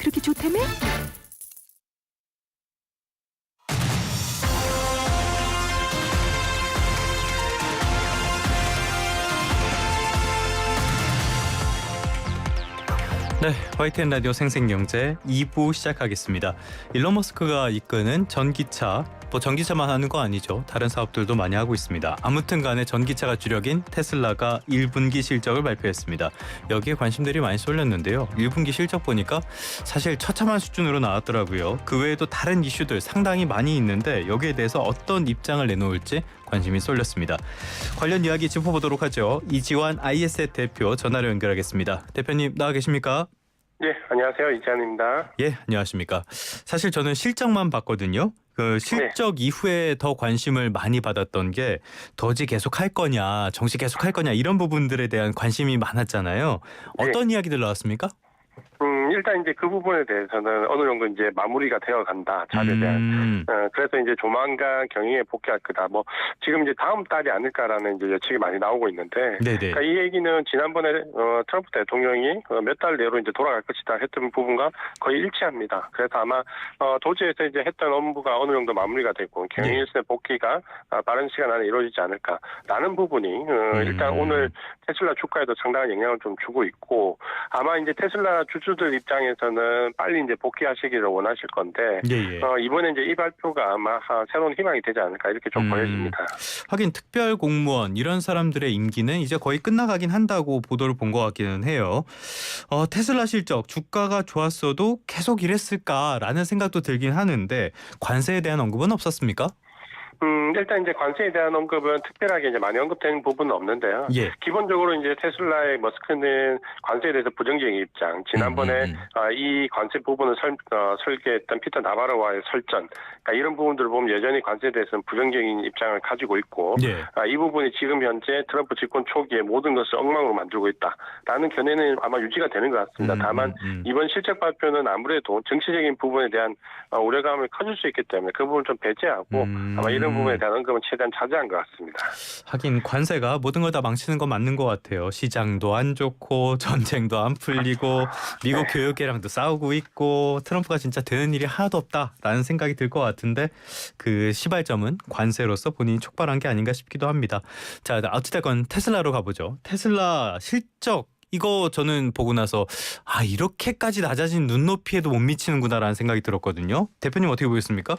그렇게 좋다며? 네, YTN 라디오 생생경제 2부 시작하겠습니다. 일론 머스크가 이끄는 전기차, 전기차만 하는 거 아니죠. 다른 사업들도 많이 하고 있습니다. 아무튼 간에 전기차가 주력인 테슬라가 1분기 실적을 발표했습니다. 여기에 관심들이 많이 쏠렸는데요. 1분기 실적 보니까 사실 처참한 수준으로 나왔더라고요. 그 외에도 다른 이슈들 상당히 많이 있는데 여기에 대해서 어떤 입장을 내놓을지 관심이 쏠렸습니다. 관련 이야기 짚어보도록 하죠. 이지환 IS의 대표 전화로 연결하겠습니다. 대표님 나와 계십니까? 네, 안녕하세요. 이지환입니다. 예, 안녕하십니까. 사실 저는 실적만 봤거든요. 그 실적 이후에 더 관심을 많이 받았던 게 더지 계속 할 거냐, 정시 계속 할 거냐 이런 부분들에 대한 관심이 많았잖아요. 어떤 이야기들 나왔습니까? 일단 이제 그 부분에 대해서는 어느 정도 이제 마무리가 되어 간다. 자료에 대한. 그래서 이제 조만간 경영에 복귀할 거다. 지금 이제 다음 달이 아닐까라는 이제 예측이 많이 나오고 있는데. 그러니까 이 얘기는 지난번에 트럼프 대통령이 몇 달 내로 이제 돌아갈 것이다 했던 부분과 거의 일치합니다. 그래서 아마 도지에서 이제 했던 업무가 어느 정도 마무리가 되고 경영 일선의 복귀가 빠른 시간 안에 이루어지지 않을까라는 부분이 일단 오늘 테슬라 주가에도 상당한 영향을 좀 주고 있고 아마 이제 테슬라 주주들 입장에서는 빨리 이제 복귀하시기를 원하실 건데 이번에 이제 이 발표가 아마 새로운 희망이 되지 않을까 이렇게 좀 보여집니다. 하긴 특별 공무원 이런 사람들의 임기는 이제 거의 끝나가긴 한다고 보도를 본 것 같기는 해요. 테슬라 실적 주가가 좋았어도 계속 이랬을까라는 생각도 들긴 하는데 관세에 대한 언급은 없었습니까? 일단 이제 관세에 대한 언급은 특별하게 이제 많이 언급된 부분은 없는데요. 기본적으로 이제 테슬라의 머스크는 관세에 대해서 부정적인 입장. 지난번에 이 관세 부분을 설계했던 피터 나바로와의 설전. 그러니까 이런 부분들을 보면 여전히 관세에 대해서는 부정적인 입장을 가지고 있고 이 부분이 지금 현재 트럼프 집권 초기에 모든 것을 엉망으로 만들고 있다라는 견해는 아마 유지가 되는 것 같습니다. 다만 이번 실적 발표는 아무래도 정치적인 부분에 대한 우려감을 커질 수 있기 때문에 그 부분을 좀 배제하고 아마 이런 부분에 대한 언급은 최대한 자제한 것 같습니다. 하긴 관세가 모든 걸 다 망치는 건 맞는 것 같아요. 시장도 안 좋고 전쟁도 안 풀리고 미국 교육계랑도 싸우고 있고 트럼프가 진짜 되는 일이 하나도 없다라는 생각이 들 것 같은데 그 시발점은 관세로서 본인이 촉발한 게 아닌가 싶기도 합니다. 자, 어찌됐건 테슬라로 가보죠. 테슬라 실적 이거 저는 보고 나서 이렇게까지 낮아진 눈높이에도 못 미치는구나라는 생각이 들었거든요. 대표님 어떻게 보셨습니까?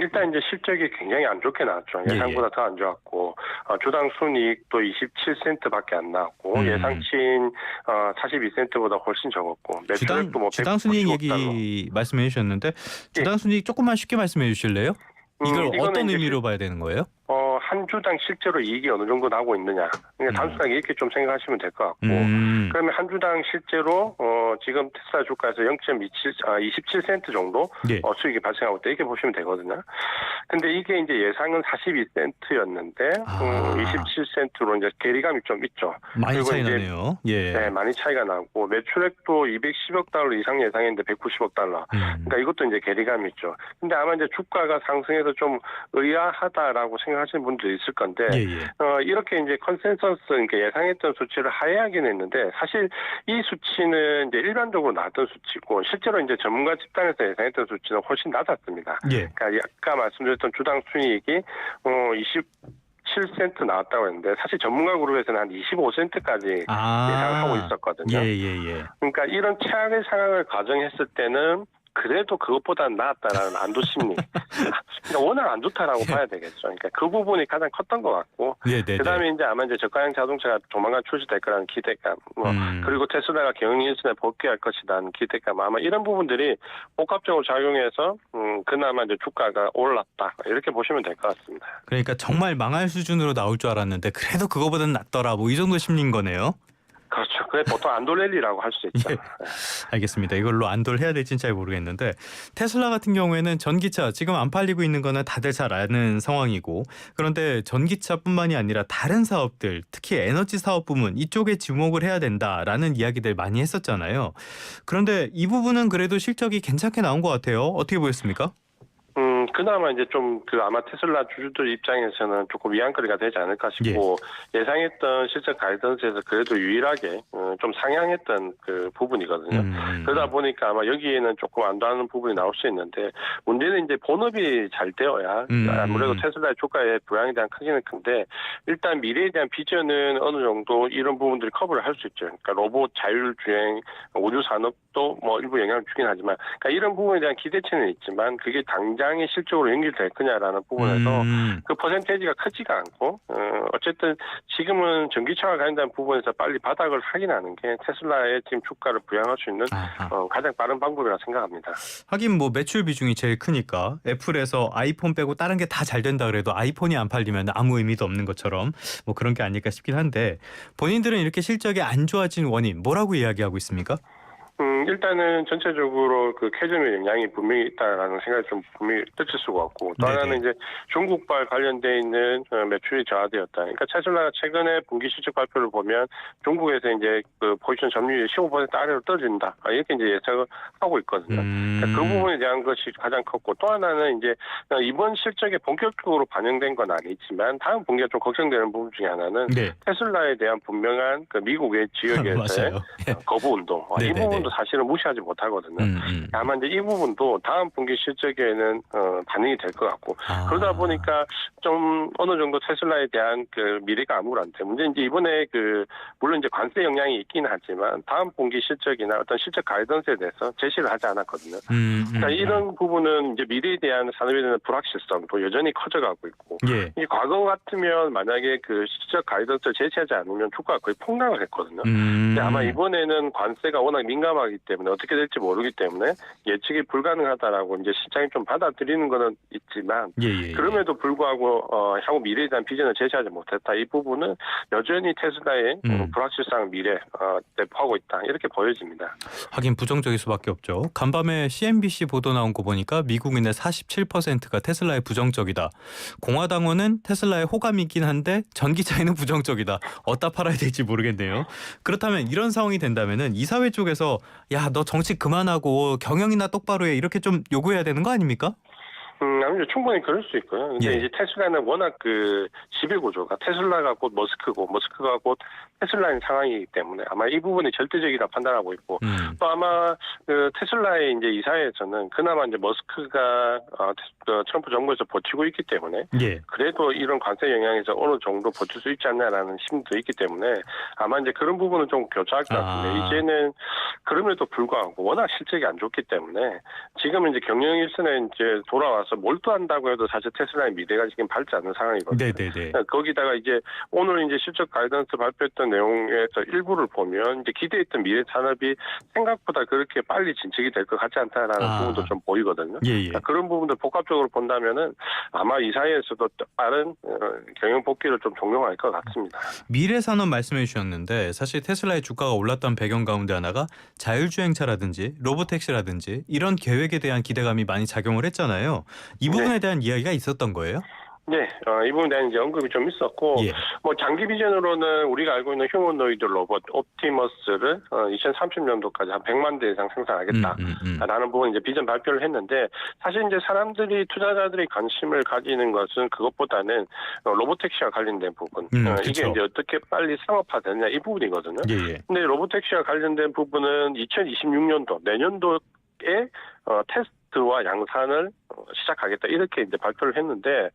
일단 이제 실적이 굉장히 안 좋게 나왔죠. 예상보다 더 안 좋았고 주당 순이익도 27센트밖에 안 나왔고 예상치인 42센트보다 훨씬 적었고 매출액도 주당 순이익 얘기 말씀해 주셨는데 주당 순이익 조금만 쉽게 말씀해 주실래요? 이걸 어떤 의미로 봐야 되는 거예요? 한 주당 실제로 이익이 어느 정도 나고 있느냐. 그러니까 단순하게 이렇게 좀 생각하시면 될 것 같고. 그러면 한 주당 실제로 지금 테슬라 주가에서 0.27센트 정도 수익이 발생하고 있다. 이렇게 보시면 되거든요. 근데 이게 이제 예상은 42센트였는데 27센트로 이제 괴리감이 좀 있죠. 많이 차이 나네요. 네, 많이 차이가 나고 매출액도 210억 달러 이상 예상했는데 190억 달러. 그러니까 이것도 이제 괴리감이 있죠. 근데 아마 이제 주가가 상승해서 좀 의아하다라고 생각하시는 분도 있을 건데 이렇게 이제 컨센서스 그러니까 예상했던 수치를 하회하긴 했는데 사실 이 수치는 이제 일반적으로 나왔던 수치고 실제로 이제 전문가 집단에서 예상했던 수치는 훨씬 낮았습니다. 그러니까 아까 말씀드렸던 주당 순이익이 27센트 나왔다고 했는데 사실 전문가 그룹에서는 한 25센트까지 예상하고 있었거든요. 그러니까 이런 최악의 상황을 가정했을 때는 그래도 그것보다는 나았다라는 안도 심리. 그러니까 워낙 안 좋다라고 봐야 되겠죠. 그러니까 그 부분이 가장 컸던 것 같고. 그다음에 이제 아마 이제 저가형 자동차가 조만간 출시될 거라는 기대감. 그리고 테슬라가 경영 일선에 복귀할 것이라는 기대감. 아마 이런 부분들이 복합적으로 작용해서 그나마 이제 주가가 올랐다. 이렇게 보시면 될 것 같습니다. 그러니까 정말 망할 수준으로 나올 줄 알았는데 그래도 그거보다는 낫더라. 이 정도 심리인 거네요. 그렇죠. 그게 보통 안돌랠리라고 할 수 있죠. 알겠습니다. 이걸로 안돌해야 될지는 잘 모르겠는데 테슬라 같은 경우에는 전기차 지금 안 팔리고 있는 거는 다들 잘 아는 상황이고 그런데 전기차뿐만이 아니라 다른 사업들 특히 에너지 사업 부문 이쪽에 주목을 해야 된다라는 이야기들 많이 했었잖아요. 그런데 이 부분은 그래도 실적이 괜찮게 나온 것 같아요. 어떻게 보였습니까? 그나마 이제 좀 아마 테슬라 주주들 입장에서는 조금 위안거리가 되지 않을까 싶고 예상했던 실적 가이던스에서 그래도 유일하게 좀 상향했던 그 부분이거든요. 그러다 보니까 아마 여기에는 조금 안도하는 부분이 나올 수 있는데 문제는 이제 본업이 잘 되어야 아무래도 테슬라의 주가에 부양에 대한 크기는 큰데 일단 미래에 대한 비전은 어느 정도 이런 부분들이 커버를 할 수 있죠. 그러니까 로봇 자율주행, 우주 산업도 뭐 일부 영향을 주긴 하지만 그러니까 이런 부분에 대한 기대치는 있지만 그게 당장의 실적으로 연결될 거냐라는 부분에서 그 퍼센테이지가 크지가 않고 어쨌든 지금은 전기차와 관련된 부분에서 빨리 바닥을 확인하는 게 테슬라의 지금 주가를 부양할 수 있는 가장 빠른 방법이라고 생각합니다. 하긴 뭐 매출 비중이 제일 크니까 애플에서 아이폰 빼고 다른 게 다 잘 된다 그래도 아이폰이 안 팔리면 아무 의미도 없는 것처럼 뭐 그런 게 아닐까 싶긴 한데 본인들은 이렇게 실적이 안 좋아진 원인 뭐라고 이야기하고 있습니까? 일단은 전체적으로 그 캐즘의 영향이 분명히 있다라는 생각이 좀 분명히 떨칠 수가 없고 또 하나는 이제 중국발 관련돼 있는 매출이 저하되었다. 그러니까 테슬라가 최근에 분기 실적 발표를 보면 중국에서 이제 그 포지션 점유율이 15% 아래로 떨어진다. 이렇게 이제 예상을 하고 있거든요. 그러니까 그 부분에 대한 것이 가장 컸고 또 하나는 이제 이번 실적에 본격적으로 반영된 건 아니지만 다음 분기가 좀 걱정되는 부분 중에 하나는 테슬라에 대한 분명한 그 미국의 지역에서의 거부 운동. 이 부분도 사실은 무시하지 못하거든요. 다만 이제 이 부분도 다음 분기 실적에는 반영이 될 것 같고 그러다 보니까 좀 어느 정도 테슬라에 대한 그 미래가 암울한데 문제는 이제 이번에 물론 이제 관세 영향이 있긴 하지만 다음 분기 실적이나 어떤 실적 가이던스에 대해서 제시를 하지 않았거든요. 그러니까 이런 부분은 이제 미래에 대한 산업에 대한 불확실성도 여전히 커져가고 있고 이 과거 같으면 만약에 그 실적 가이던스를 제시하지 않으면 주가가 거의 폭락을 했거든요. 근데 아마 이번에는 관세가 워낙 민감하기 때문에 어떻게 될지 모르기 때문에 예측이 불가능하다라고 이제 시장이 좀 받아들이는 거는 있지만 그럼에도 불구하고 향후 미래에 대한 비전을 제시하지 못했다. 이 부분은 여전히 테슬라의 불확실성 미래 내포하고 있다. 이렇게 보여집니다. 하긴 부정적일 수밖에 없죠. 간밤에 CNBC 보도 나온 거 보니까 미국인의 47%가 테슬라에 부정적이다. 공화당원은 테슬라에 호감이긴 한데 전기차에는 부정적이다. 어디다 팔아야 될지 모르겠네요. 그렇다면 이런 상황이 된다면은 이사회 쪽에서 야, 너 정치 그만하고 경영이나 똑바로 해 이렇게 좀 요구해야 되는 거 아닙니까? 아니죠. 충분히 그럴 수 있고요. 근데 이제 테슬라는 워낙 그 지배 구조가 테슬라가 곧 머스크고 머스크가 곧 테슬라인 상황이기 때문에 아마 이 부분이 절대적이라 판단하고 있고 또 아마 그 테슬라의 이제 이사회에서는 그나마 이제 머스크가 트럼프 정부에서 버티고 있기 때문에 그래도 이런 관세 영향에서 어느 정도 버틸 수 있지 않나라는 심도 있기 때문에 아마 이제 그런 부분은 좀 교차할 것 같은데 이제는 그럼에도 불구하고 워낙 실적이 안 좋기 때문에 지금 이제 경영 일선에 이제 돌아와서 몰두한다고 해도 사실 테슬라의 미래가 지금 밝지 않은 상황이거든요. 거기다가 이제 오늘 이제 실적 가이던스 발표했던 내용에서 일부를 보면 이제 기대했던 미래 산업이 생각보다 그렇게 빨리 진척이 될 것 같지 않다라는 부분도 좀 보이거든요. 그러니까 그런 부분들 복합적으로 본다면은 아마 이 사이에서도 빠른 경영 복귀를 좀 종용할 것 같습니다. 미래 산업 말씀해 주셨는데 사실 테슬라의 주가가 올랐던 배경 가운데 하나가 자율주행차라든지 로보택시라든지 이런 계획에 대한 기대감이 많이 작용을 했잖아요. 이 부분에 대한 이야기가 있었던 거예요? 네, 이 부분에 대한 이제 언급이 좀 있었고, 뭐 장기 비전으로는 우리가 알고 있는 휴머노이드 로봇 옵티머스를 2030년도까지 한 100만 대 이상 생산하겠다라는 부분 이제 비전 발표를 했는데, 사실 이제 투자자들이 관심을 가지는 것은 그것보다는 로보택시와 관련된 부분, 이게 이제 어떻게 빨리 상업화되느냐 이 부분이거든요. 근데 로보택시와 관련된 부분은 2026년도 내년도에 테스트와 양산을 시작하겠다 이렇게 이제 발표를 했는데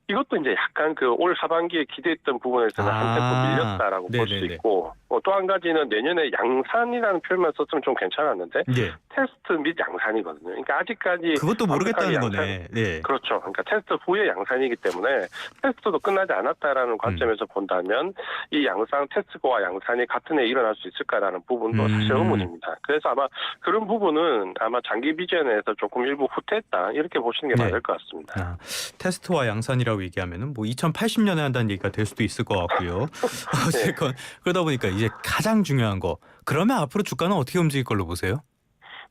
이것도 이제 약간 올 하반기에 기대했던 부분에서는 한 템포 밀렸다라고 볼 수 있고 또 한 가지는 내년에 양산이라는 표현만 썼으면 좀 괜찮았는데 테스트 및 양산이거든요. 그러니까 아직까지 그것도 모르겠다는 거네. 그렇죠. 그러니까 테스트 후에 양산이기 때문에 테스트도 끝나지 않았다라는 관점에서 본다면 이 양산 테스트와 양산이 같은 해에 일어날 수 있을까라는 부분도 사실 의문입니다. 그래서 아마 그런 부분은 아마 장기 비전에서 조금 일부 후퇴했다 이렇게 보시는 게 맞을 것 같습니다. 테스트와 양산이라고 얘기하면은 뭐 2080년에 한다는 얘기가 될 수도 있을 것 같고요. 어쨌건 그러다 보니까 이제 가장 중요한 거 그러면 앞으로 주가는 어떻게 움직일 걸로 보세요?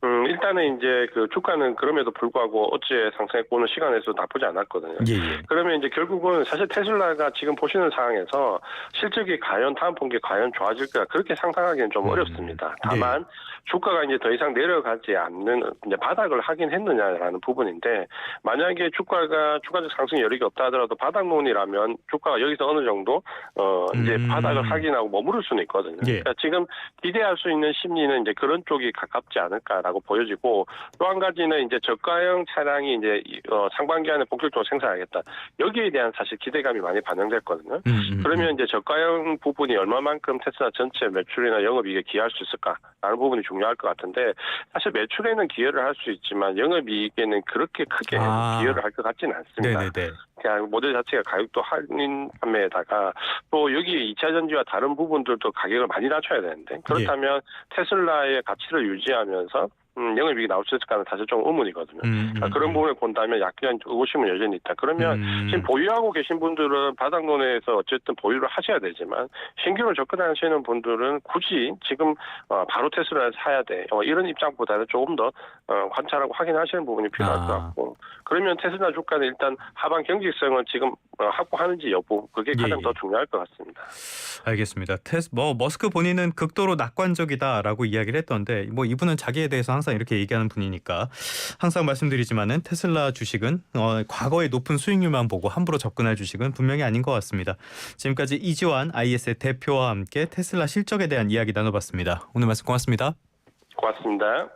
일단은 이제 그 주가는 그럼에도 불구하고 어제 상승했고는 시간에서 나쁘지 않았거든요. 예. 그러면 이제 결국은 사실 테슬라가 지금 보시는 상황에서 실적이 과연 다음 분기에 과연 좋아질까 그렇게 상상하기는 좀 어렵습니다. 다만 주가가 이제 더 이상 내려가지 않는 이제 바닥을 하긴 했느냐라는 부분인데 만약에 주가적 상승 여력이 없다 하더라도 바닥론이라면 주가가 여기서 어느 정도 이제 바닥을 확인하고 머무를 수는 있거든요. 예. 그러니까 지금 기대할 수 있는 심리는 이제 그런 쪽이 가깝지 않을까라고 보여지고 또 한 가지는 이제 저가형 차량이 이제 상반기 안에 본격적으로 생산하겠다. 여기에 대한 사실 기대감이 많이 반영됐거든요. 그러면 이제 저가형 부분이 얼마만큼 테슬라 전체 매출이나 영업이익에 기여할 수 있을까라는 부분이 중요할 것 같은데 사실 매출에는 기여를 할 수 있지만 영업이익에는 그렇게 크게 기여를 할 것 같지는 않습니다. 네네네. 그냥 모델 자체가 가격도 할인 판매에다가 또 여기 2차 전지와 다른 부분들도 가격을 많이 낮춰야 되는데 그렇다면 테슬라의 가치를 유지하면서 영업이익이 나올 수 있을까는 사실 좀 의문이거든요. 그런 부분을 본다면 약간 의구심은 여전히 있다. 그러면 지금 보유하고 계신 분들은 바닥론에서 어쨌든 보유를 하셔야 되지만 신규로 접근하시는 분들은 굳이 지금 바로 테슬라를 사야 돼. 이런 입장보다는 조금 더 관찰하고 확인하시는 부분이 필요할 것 같고 그러면 테슬라 주가는 일단 하반 경직성을 지금 확보하는지 여부 그게 가장 더 중요할 것 같습니다. 알겠습니다. 머스크 본인은 극도로 낙관적이다라고 이야기를 했던데 뭐 이분은 자기에 대해서 항상 이렇게 얘기하는 분이니까 항상 말씀드리지만은 테슬라 주식은 과거의 높은 수익률만 보고 함부로 접근할 주식은 분명히 아닌 것 같습니다. 지금까지 이지환 IS의 대표와 함께 테슬라 실적에 대한 이야기 나눠봤습니다. 오늘 말씀 고맙습니다. 고맙습니다.